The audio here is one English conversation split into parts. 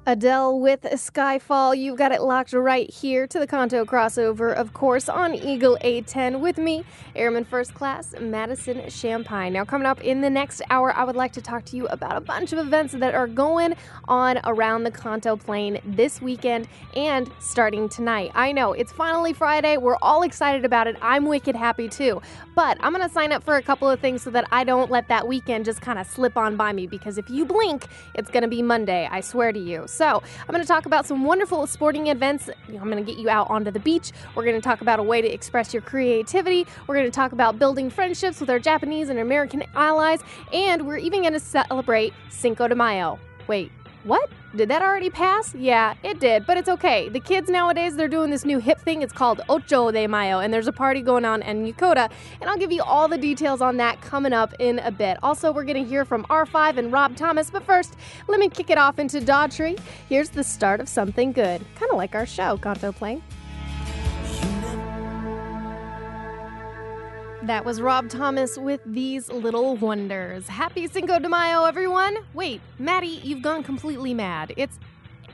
Adele with Skyfall. You've got it locked right here to the Kanto crossover, of course, on Eagle 810 with me, Airman First Class, Madison Champine. Now, coming up in the next hour, I would like to talk to you about a bunch of events that are going on around the Kanto Plain this weekend and starting tonight. I know, it's finally Friday. We're all excited about it. I'm wicked happy too. But I'm going to sign up for a couple of things so that I don't let that weekend just kind of slip on by me, because if you blink, it's going to be Monday, I swear to you. So I'm going to talk about some wonderful sporting events. I'm going to get you out onto the beach. We're going to talk about a way to express your creativity. We're going to talk about building friendships with our Japanese and American allies. And we're even going to celebrate Cinco de Mayo. Wait, what? Did that already pass? Yeah, it did, but it's okay. The kids nowadays, they're doing this new hip thing. It's called Ocho de Mayo, and there's a party going on in Yokota, and I'll give you all the details on that coming up in a bit. Also, we're going to hear from R5 and Rob Thomas, but first, let me kick it off into Daughtry. Here's the start of something good, kind of like our show, Kanto Plain. That was Rob Thomas with These Little Wonders. Happy Cinco de Mayo, everyone. Wait, Maddie, you've gone completely mad. It's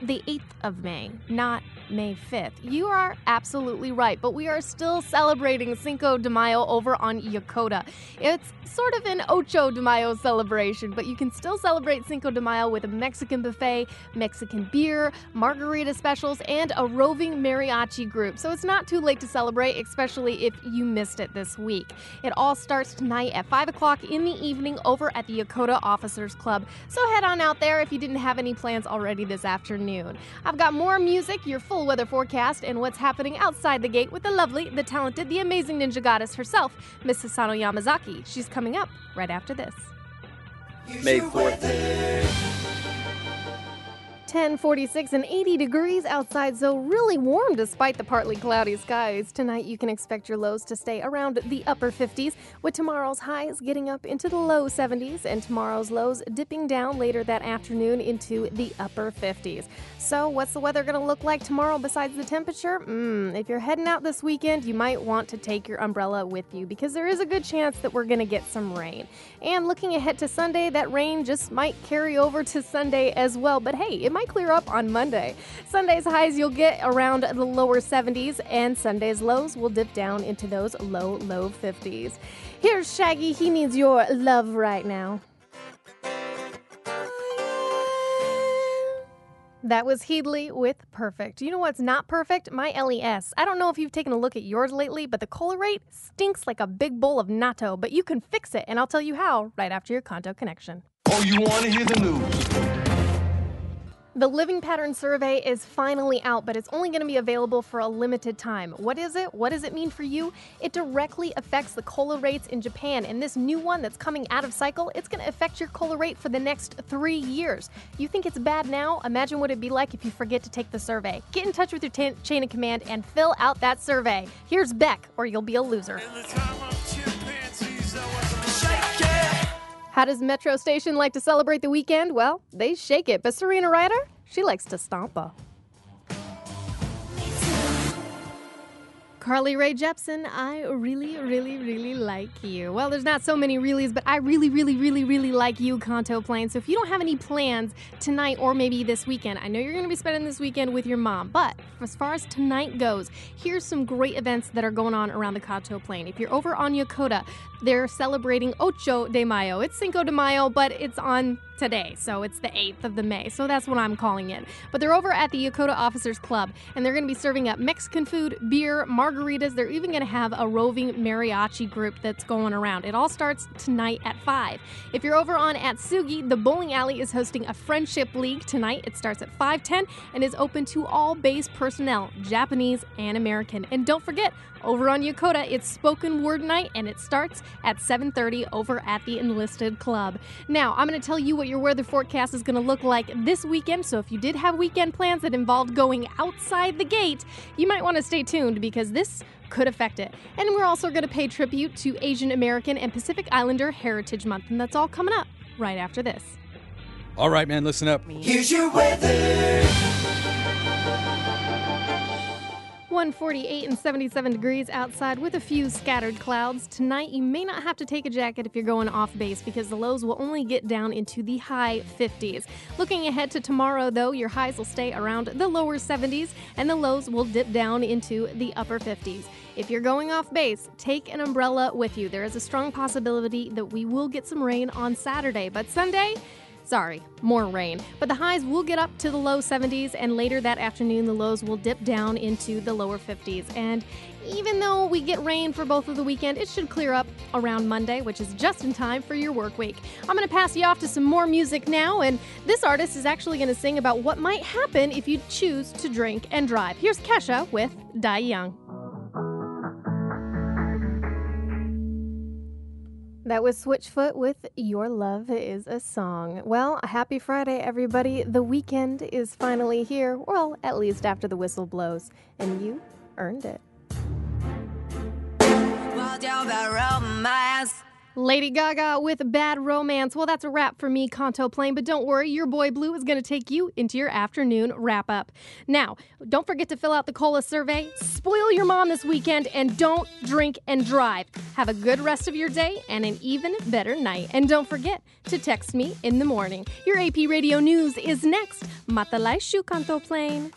the 8th of May, not May 5th. You are absolutely right, but we are still celebrating Cinco de Mayo over on Yokota. It's sort of an Ocho de Mayo celebration, but you can still celebrate Cinco de Mayo with a Mexican buffet, Mexican beer, margarita specials, and a roving mariachi group. So it's not too late to celebrate, especially if you missed it this week. It all starts tonight at 5 o'clock in the evening over at the Yokota Officers Club. So head on out there if you didn't have any plans already this afternoon. I've got more music, your full weather forecast, and what's happening outside the gate with the lovely, the talented, the amazing ninja goddess herself, Miss Hisano Yamazaki. She's coming up right after this. May 4th. 10:46 and 80 degrees outside, so really warm despite the partly cloudy skies. Tonight you can expect your lows to stay around the upper 50s, with tomorrow's highs getting up into the low 70s and tomorrow's lows dipping down later that afternoon into the upper 50s. So what's the weather going to look like tomorrow besides the temperature? If you're heading out this weekend, you might want to take your umbrella with you, because there is a good chance that we're going to get some rain. And looking ahead to Sunday, that rain just might carry over to Sunday as well. But hey, it might clear up on Monday. Sunday's highs you'll get around the lower 70s, and Sunday's lows will dip down into those low 50s. Here's Shaggy. He needs your love right now. That was Heedley with Perfect. You know what's not perfect? My LES. I don't know if you've taken a look at yours lately, but the cola rate stinks like a big bowl of natto, but you can fix it, and I'll tell you how right after your Kanto Connection. Oh, you want to hear the news? The Living Pattern Survey is finally out, but it's only going to be available for a limited time. What is it? What does it mean for you? It directly affects the cola rates in Japan, and this new one that's coming out of cycle, it's going to affect your cola rate for the next 3 years. You think it's bad now? Imagine what it'd be like if you forget to take the survey. Get in touch with your chain of command and fill out that survey. Here's Beck, or you'll be a loser. How does Metro Station like to celebrate the weekend? Well, they shake it, but Serena Ryder, she likes to stompa. Carly Rae Jepsen, I really like you. Well, there's not so many reallys, but I really like you, Kanto Plain. So if you don't have any plans tonight or maybe this weekend, I know you're going to be spending this weekend with your mom, but as far as tonight goes, here's some great events that are going on around the Kanto Plain. If you're over on Yokota, they're celebrating Ocho de Mayo. It's Cinco de Mayo, but it's on today, so it's the 8th of the May, so that's what I'm calling it. But they're over at the Yokota Officers Club, and they're going to be serving up Mexican food, beer, margaritas. They're even going to have a roving mariachi group that's going around. It all starts tonight at 5. If you're over on Atsugi, the bowling alley is hosting a friendship league tonight. It starts at 5:10 and is open to all base personnel, Japanese and American. And don't forget, over on Yokota, it's spoken word night, and it starts at 7:30 over at the Enlisted Club. Now, I'm going to tell you what your weather forecast is going to look like this weekend, so if you did have weekend plans that involved going outside the gate, you might want to stay tuned, because this could affect it. And we're also going to pay tribute to Asian American and Pacific Islander Heritage Month, and that's all coming up right after this. All right, man, listen up. Here's your weather. 48 and 77 degrees outside with a few scattered clouds. Tonight, you may not have to take a jacket if you're going off base because the lows will only get down into the high 50s. Looking ahead to tomorrow, though, your highs will stay around the lower 70s and the lows will dip down into the upper 50s. If you're going off base, take an umbrella with you. There is a strong possibility that we will get some rain on Saturday, but Sunday, sorry, more rain. But the highs will get up to the low 70s, and later that afternoon, the lows will dip down into the lower 50s. And even though we get rain for both of the weekend, it should clear up around Monday, which is just in time for your work week. I'm going to pass you off to some more music now, and this artist is actually going to sing about what might happen if you choose to drink and drive. Here's Kesha with Die Young. That was Switchfoot with Your Love Is a Song. Well, happy Friday, everybody. The weekend is finally here. Well, at least after the whistle blows. And you earned it. Lady Gaga with Bad Romance. Well, that's a wrap for me, Kanto Plain, but don't worry, your boy Blue is going to take you into your afternoon wrap-up. Now, don't forget to fill out the COLA survey, spoil your mom this weekend, and don't drink and drive. Have a good rest of your day and an even better night. And don't forget to text me in the morning. Your AP Radio News is next. Mata laishu, Kanto Plain.